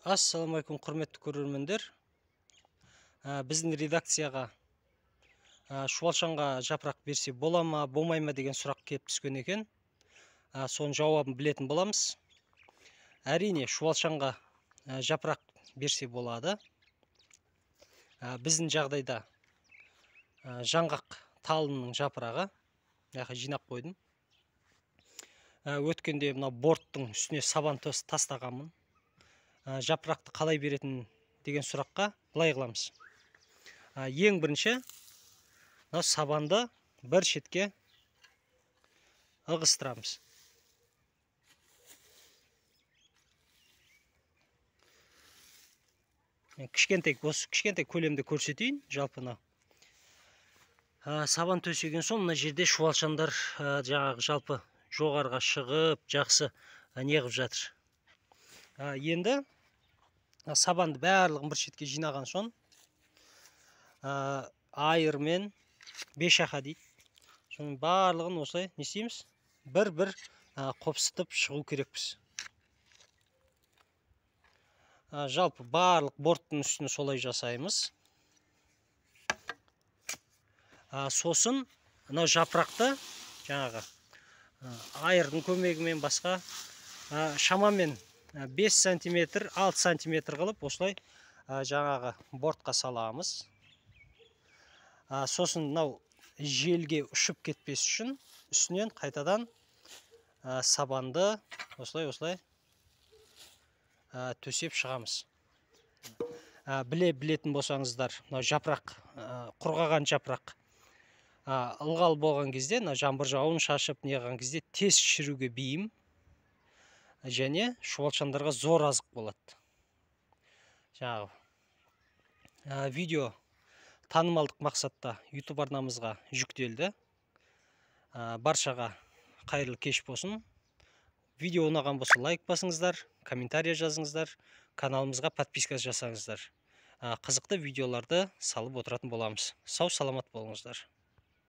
Ассаламу алейкум, құрметті көрермендер. Біздің редакцияға шуалшанға жапырақ берсе бола ма, болмай ма деген сұрақ келіп түскен екен. Соның жауабын білетін боламыз. Әрине, шуалшанға жапырақ берсе болады. Біздің жағдайда жаңғақ талының жапырағы, жинап қойдым. Өткенде мына борттың үстіне сабан тастағанмын. Жапырақты қалай беретін деген сұраққа былай қыламыз. Ең бірінші сабанды бір шетке ығыстырамыз. Кішкентай көлемде көрсетейін. Жалпы сабан төсеген соң мына жерде шуалшандар жалпы жоғарға шығып, жақсы неғып жатыр. Енді сабанды барлығын бір шетке жинаған соң айырмен бешақа дейді. Соның барлығын осылай не істейміз? Бір-бір қопсытып шығу керекпіз. Жалпы барлық борттың үстіне солай жасаймыз. Сосын жапырақты жаңағы айырдың көмегімен басқа шамамен 5 сантиметр, 6 сантиметр қылып осылай жаңағы бортқа саламыз. Сосын желге ұшып кетпес үшін үстінен қайтадан сабанды осылай төсеп шығамыз. Білетін болсаңыздар, жапырақ, құрғаған жапырақ ылғал болған кезде, жаңбыр жауын шашып неғған кезде тез шіруге бейім және шуалшандарға зор азық болады. Видео танымалдық мақсатта YouTube арнамызға жүктелді. Баршаға қайырлы кеш болсын. Видео ұнаған болса лайк басыңыздар, комментария жазыңыздар, каналымызға подписка жасаңыздар. Қызықты видеоларды салып отыратын боламыз. Сау саламат болыңыздар.